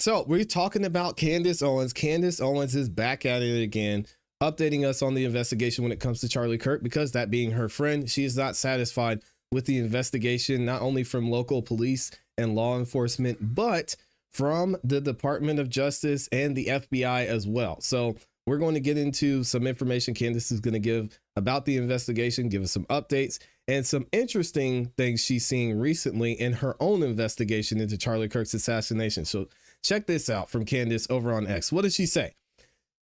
So we're talking about Candace Owens. Candace Owens is back at it again, updating us on the investigation when it comes to Charlie Kirk, because that being her friend, she is not satisfied with the investigation, not only from local police and law enforcement, but from the Department of Justice and the FBI as well. So we're going to get into some information Candace is going to give about the investigation, give us some updates and some interesting things she's seeing recently in her own investigation into Charlie Kirk's assassination. So check this out from Candace over on X. What did she say?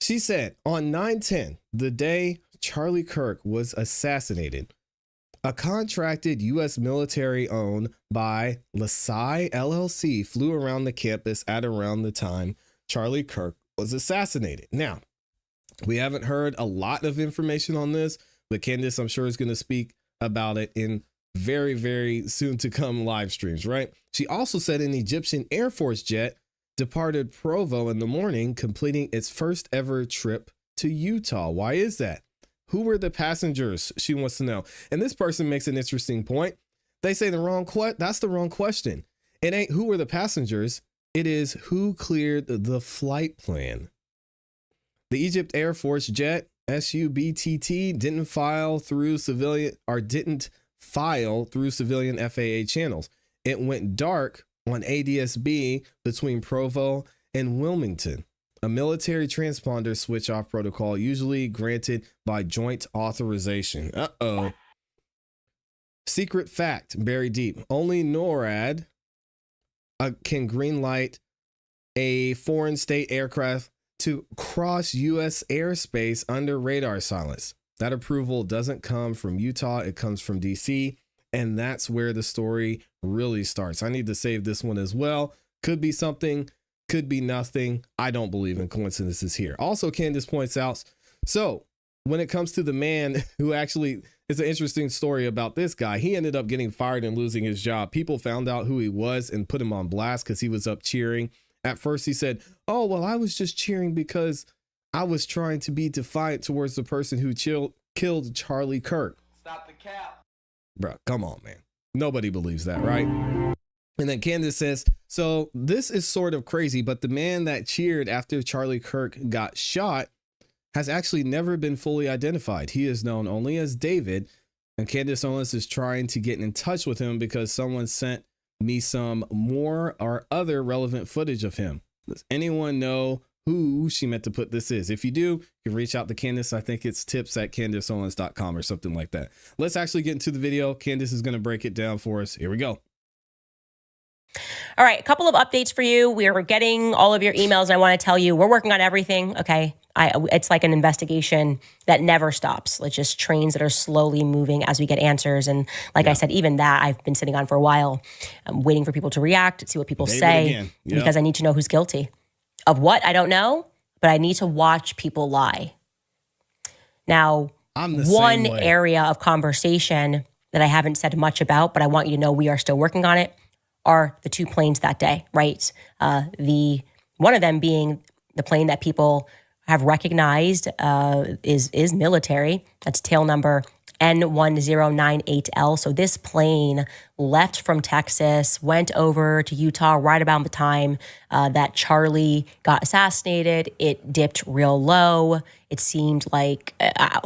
She said on 9/10, the day Charlie Kirk was assassinated, a contracted U.S. military owned by ClassE LLC flew around the campus at around the time Charlie Kirk was assassinated. Now, we haven't heard a lot of information on this, but Candace, I'm sure, is going to speak about it in very, very soon to come live streams, right? She also said an Egyptian Air Force jet departed Provo in the morning, completing its first ever trip to Utah. Why is that? Who were the passengers? She wants to know. And this person makes an interesting point. They say that's the wrong question. It ain't who were the passengers. It is who cleared the flight plan. The Egypt Air Force jet SUBTT didn't file through civilian FAA channels. It went dark on ADS-B between Provo and Wilmington. A military transponder switch off protocol usually granted by joint authorization. Uh-oh. Secret fact buried deep. Only NORAD can greenlight a foreign state aircraft to cross U.S. airspace under radar silence. That approval doesn't come from Utah. It comes from D.C. And that's where the story really starts. I need to save this one as well. Could be something, could be nothing. I don't believe in coincidences here. Also, Candace points out, so when it comes to the man who actually, it's an interesting story about this guy. He ended up getting fired and losing his job. People found out who he was and put him on blast because he was up cheering. At first he said, oh, well, I was just cheering because I was trying to be defiant towards the person who killed Charlie Kirk. Stop the cap. Bro, come on, man. Nobody believes that, right? And then Candace says, so this is sort of crazy, but the man that cheered after Charlie Kirk got shot has actually never been fully identified. He is known only as David. And Candace Owens is trying to get in touch with him because someone sent me some more or other relevant footage of him. Does anyone know who she meant to put this is? If you do, you can reach out to Candace. I think it's tips@candaceowens.com or something like that. Let's actually get into the video. Candace is going to break it down for us. Here we go. All right, a couple of updates for you. We're getting all of your emails, and I want to tell you we're working on everything, okay? It's like an investigation that never stops. It's just trains that are slowly moving as we get answers. And like I said, even that I've been sitting on for a while. I'm waiting for people to react, see what people say, because I need to know who's guilty. Of what, I don't know, but I need to watch people lie. Now, one area of conversation that I haven't said much about, but I want you to know we are still working on it, are the two planes that day, right? One of them being the plane that people have recognized is military. That's tail number N1098L. So this plane left from Texas, went over to Utah right about the time that Charlie got assassinated. It dipped real low. It seemed like,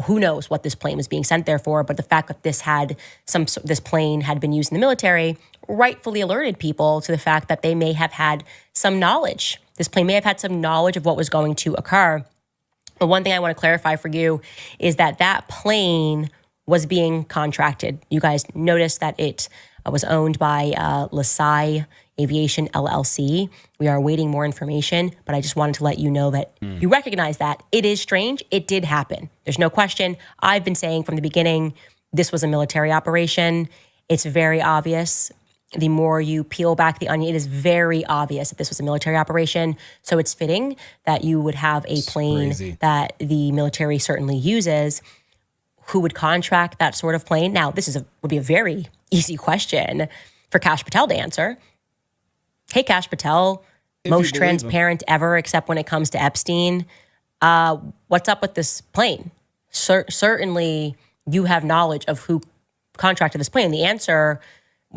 who knows what this plane was being sent there for, but the fact that this plane had been used in the military rightfully alerted people to the fact that they may have had some knowledge. This plane may have had some knowledge of what was going to occur. But one thing I want to clarify for you is that that plane was being contracted. You guys noticed that it was owned by ClassE Aviation LLC. We are awaiting more information, but I just wanted to let you know that you recognize that. It is strange. It did happen. There's no question. I've been saying from the beginning, this was a military operation. It's very obvious. The more you peel back the onion, it is very obvious that this was a military operation. So it's fitting that you would have a plane that the military certainly uses. Who would contract that sort of plane? Now, this would be a very easy question for Kash Patel to answer. Hey, Kash Patel, most transparent ever, except when it comes to Epstein. What's up with this plane? Certainly, you have knowledge of who contracted this plane. The answer,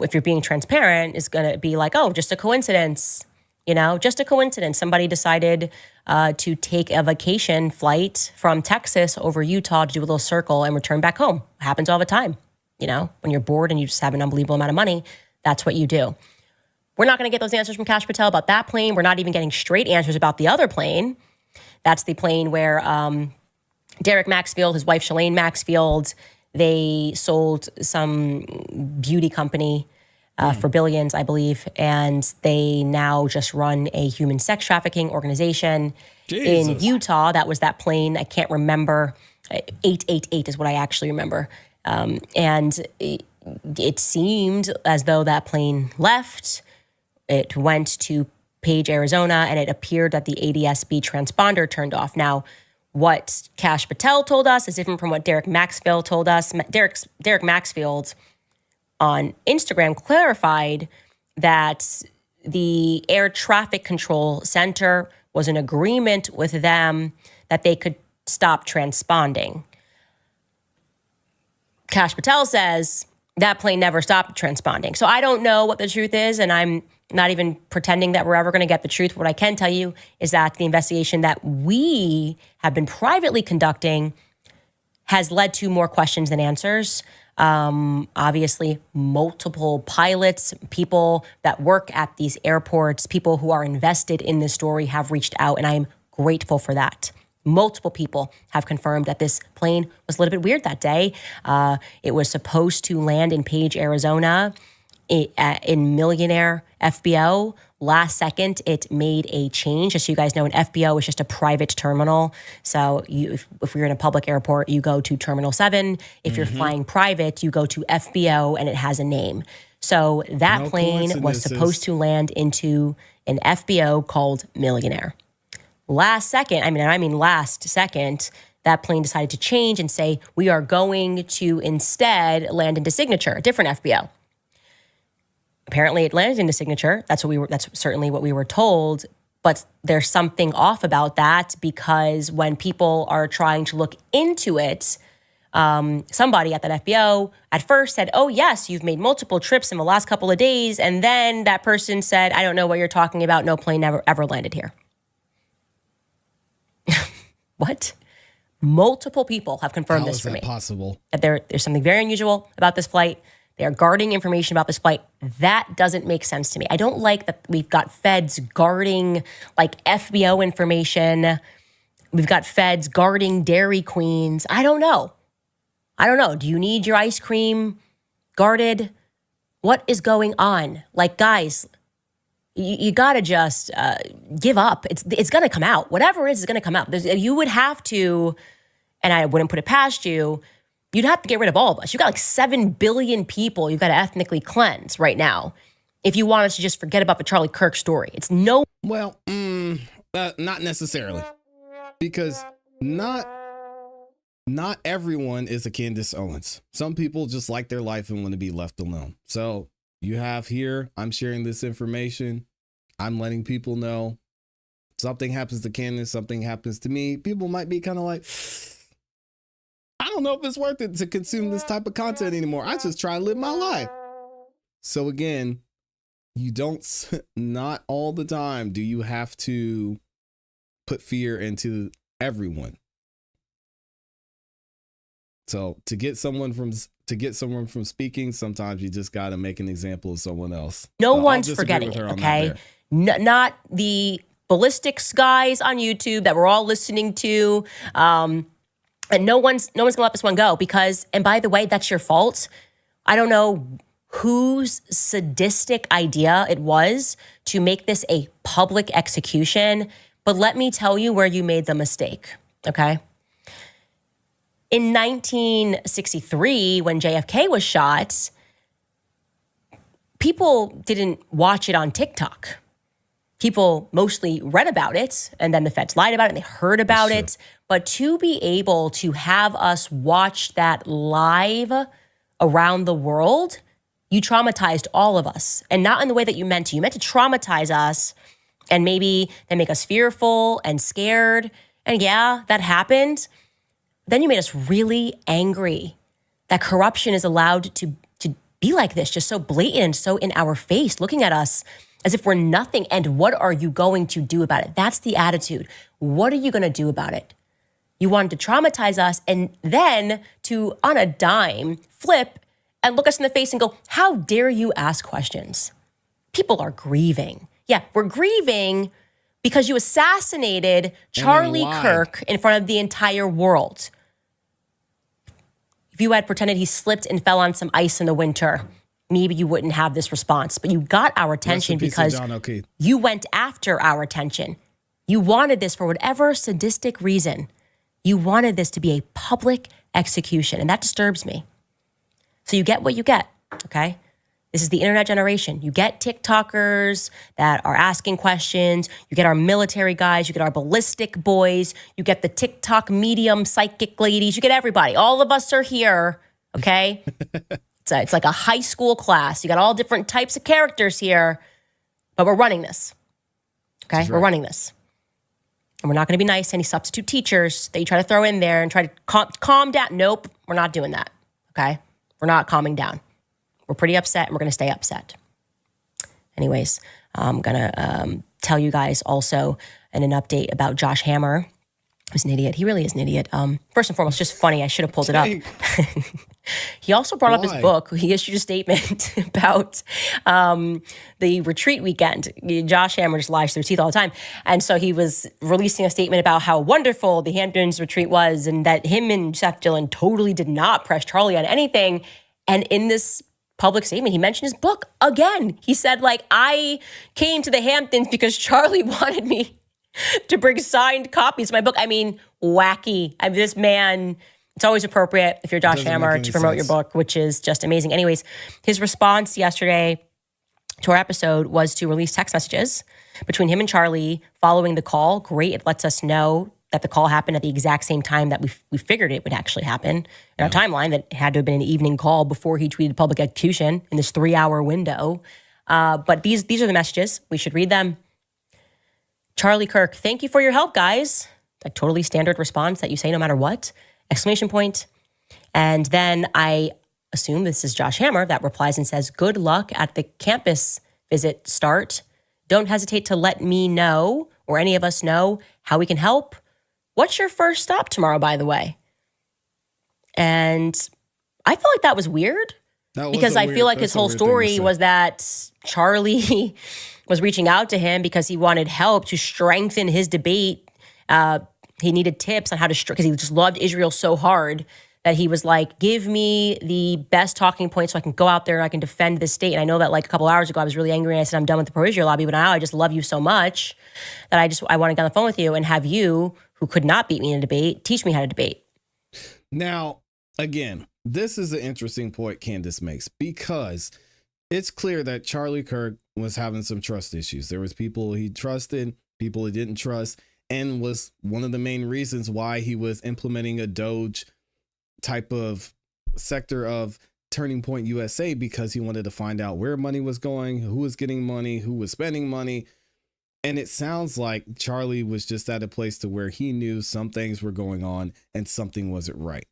if you're being transparent, is going to be like, oh, just a coincidence. just a coincidence. Somebody decided to take a vacation flight from Texas over Utah to do a little circle and return back home. It happens all the time. When you're bored and you just have an unbelievable amount of money, that's what you do. We're not going to get those answers from Kash Patel about that plane. We're not even getting straight answers about the other plane. That's the plane where Derek Maxfield, his wife Shalane Maxfield, they sold some beauty company for billions, I believe. And they now just run a human sex trafficking organization in Utah. That was that plane. I can't remember. 888 is what I actually remember. And it seemed as though that plane left. It went to Page, Arizona, and it appeared that the ADS-B transponder turned off. Now, what Kash Patel told us is different from what Derek Maxfield told us. Derek Maxfield on Instagram clarified that the Air Traffic Control Center was in agreement with them that they could stop transponding. Kash Patel says that plane never stopped transponding. So I don't know what the truth is, and I'm not even pretending that we're ever going to get the truth. What I can tell you is that the investigation that we have been privately conducting has led to more questions than answers. Obviously, multiple pilots, people that work at these airports, people who are invested in this story have reached out, and I'm grateful for that. Multiple people have confirmed that this plane was a little bit weird that day. It was supposed to land in Page, Arizona, in Millionaire FBO. Last second, it made a change. Just so you guys know, an FBO is just a private terminal. So if you're in a public airport, you go to Terminal 7. If you're flying private, you go to FBO, and it has a name. So that plane was supposed to land into an FBO called Millionaire. Last second, that plane decided to change and say, we are going to instead land into Signature, a different FBO. Apparently it landed into Signature. That's certainly what we were told. But there's something off about that, because when people are trying to look into it, somebody at that FBO at first said, oh yes, you've made multiple trips in the last couple of days. And then that person said, I don't know what you're talking about. No plane ever landed here. What? Multiple people have confirmed this for me. How is that possible? That there's something very unusual about this flight. They are guarding information about this flight. That doesn't make sense to me. I don't like that we've got feds guarding like FBO information. We've got feds guarding Dairy Queens. I don't know. Do you need your ice cream guarded? What is going on? Like, guys, you got to just give up. It's going to come out. Whatever it is going to come out. You would have to, and I wouldn't put it past you, you'd have to get rid of all of us. You've got like 7 billion people you've got to ethnically cleanse right now if you want us to just forget about the Charlie Kirk story. It's no... Well, not necessarily. Because not everyone is a Candace Owens. Some people just like their life and want to be left alone. So you have here, I'm sharing this information. I'm letting people know something happens to Candace, something happens to me. People might be kind of like, I don't know if it's worth it to consume this type of content anymore. I just try to live my life. So again, not all the time do you have to put fear into everyone. So to get someone from speaking, sometimes you just got to make an example of someone else. No one's forgetting it, okay? Not the ballistics guys on YouTube that we're all listening to. And no one's gonna let this one go because, and by the way, that's your fault. I don't know whose sadistic idea it was to make this a public execution, but let me tell you where you made the mistake, okay? In 1963, when JFK was shot, people didn't watch it on TikTok. People mostly read about it, and then the feds lied about it, and they heard about it. But to be able to have us watch that live around the world, you traumatized all of us. And not in the way that you meant to. You meant to traumatize us, and maybe then make us fearful and scared. And yeah, that happened. Then you made us really angry that corruption is allowed to be like this, just so blatant and so in our face, looking at us as if we're nothing. And what are you going to do about it? That's the attitude. What are you going to do about it? You wanted to traumatize us and then to, on a dime, flip and look us in the face and go, how dare you ask questions? People are grieving. Yeah, we're grieving because you assassinated Charlie Kirk in front of the entire world. If you had pretended he slipped and fell on some ice in the winter, maybe you wouldn't have this response. But you got our attention because you went after our attention. You wanted this for whatever sadistic reason. You wanted this to be a public execution, and that disturbs me. So you get what you get, okay? This is the internet generation. You get TikTokers that are asking questions. You get our military guys. You get our ballistic boys. You get the TikTok medium psychic ladies. You get everybody. All of us are here, okay? It's like a high school class. You got all different types of characters here, but we're running this, okay? Right. We're running this. And we're not going to be nice to any substitute teachers that you try to throw in there and try to calm down. Nope, we're not doing that, okay? We're not calming down. We're pretty upset, and we're going to stay upset. Anyways, I'm going to tell you guys also an update about Josh Hammer, who's an idiot. He really is an idiot. First and foremost, just funny. I should have pulled it up. He also brought up his book. He issued a statement about the retreat weekend. Josh Hammer just lies through his teeth all the time. And so he was releasing a statement about how wonderful the Hamptons retreat was and that him and Seth Dillon totally did not press Charlie on anything. And in this public statement, he mentioned his book again. He said, like, I came to the Hamptons because Charlie wanted me to bring signed copies of my book. I mean, wacky. I mean, this man, it's always appropriate if you're Josh Hammer to promote your book, which is just amazing. Anyways, his response yesterday to our episode was to release text messages between him and Charlie following the call. Great. It lets us know that the call happened at the exact same time that we figured it would actually happen in our timeline, that it had to have been an evening call before he tweeted public execution in this 3-hour window. But these are the messages. We should read them. Charlie Kirk, thank you for your help, guys. A totally standard response that you say no matter what. Exclamation point. And then I assume this is Josh Hammer that replies and says, good luck at the campus visit start. Don't hesitate to let me know or any of us know how we can help. What's your first stop tomorrow, by the way? And I felt like that was weird because I feel like his whole story was that Charlie was reaching out to him because he wanted help to strengthen his debate. He needed tips on how to, because he just loved Israel so hard that he was like, give me the best talking points so I can go out there and I can defend this state. And I know that like a couple hours ago, I was really angry and I said, I'm done with the pro-Israel lobby, but now I just love you so much that I want to get on the phone with you and have you, who could not beat me in a debate, teach me how to debate. Now, again, this is an interesting point Candace makes because it's clear that Charlie Kirk was having some trust issues. There was people he trusted, people he didn't trust, and was one of the main reasons why he was implementing a Doge type of sector of Turning Point USA, because he wanted to find out where money was going, who was getting money, who was spending money. And it sounds like Charlie was just at a place to where he knew some things were going on and something wasn't right.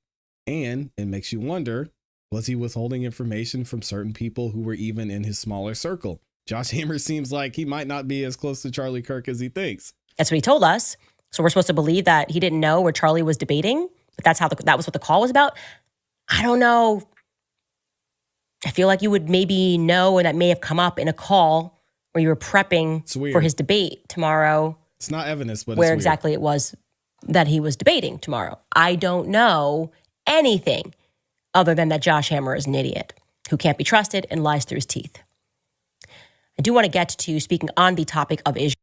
And it makes you wonder, was he withholding information from certain people who were even in his smaller circle? Josh Hammer seems like he might not be as close to Charlie Kirk as he thinks. That's what he told us. So we're supposed to believe that he didn't know where Charlie was debating, but that was what the call was about. I don't know. I feel like you would maybe know, and that may have come up in a call where you were prepping for his debate tomorrow. It's not evidence, but where it's exactly it was that he was debating tomorrow. I don't know anything other than that Josh Hammer is an idiot who can't be trusted and lies through his teeth. I do want to get to speaking on the topic of Israel.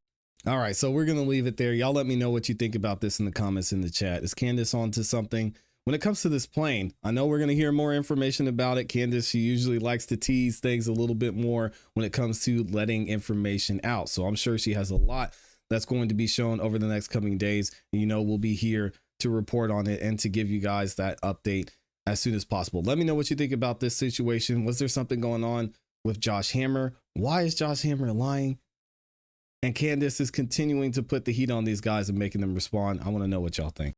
All right, so we're going to leave it there. Y'all let me know what you think about this in the comments in the chat. Is Candace on to something? When it comes to this plane, I know we're going to hear more information about it. Candace, she usually likes to tease things a little bit more when it comes to letting information out. So I'm sure she has a lot that's going to be shown over the next coming days. You know, we'll be here to report on it and to give you guys that update as soon as possible. Let me know what you think about this situation. Was there something going on with Josh Hammer? Why is Josh Hammer lying? And Candace is continuing to put the heat on these guys and making them respond. I want to know what y'all think.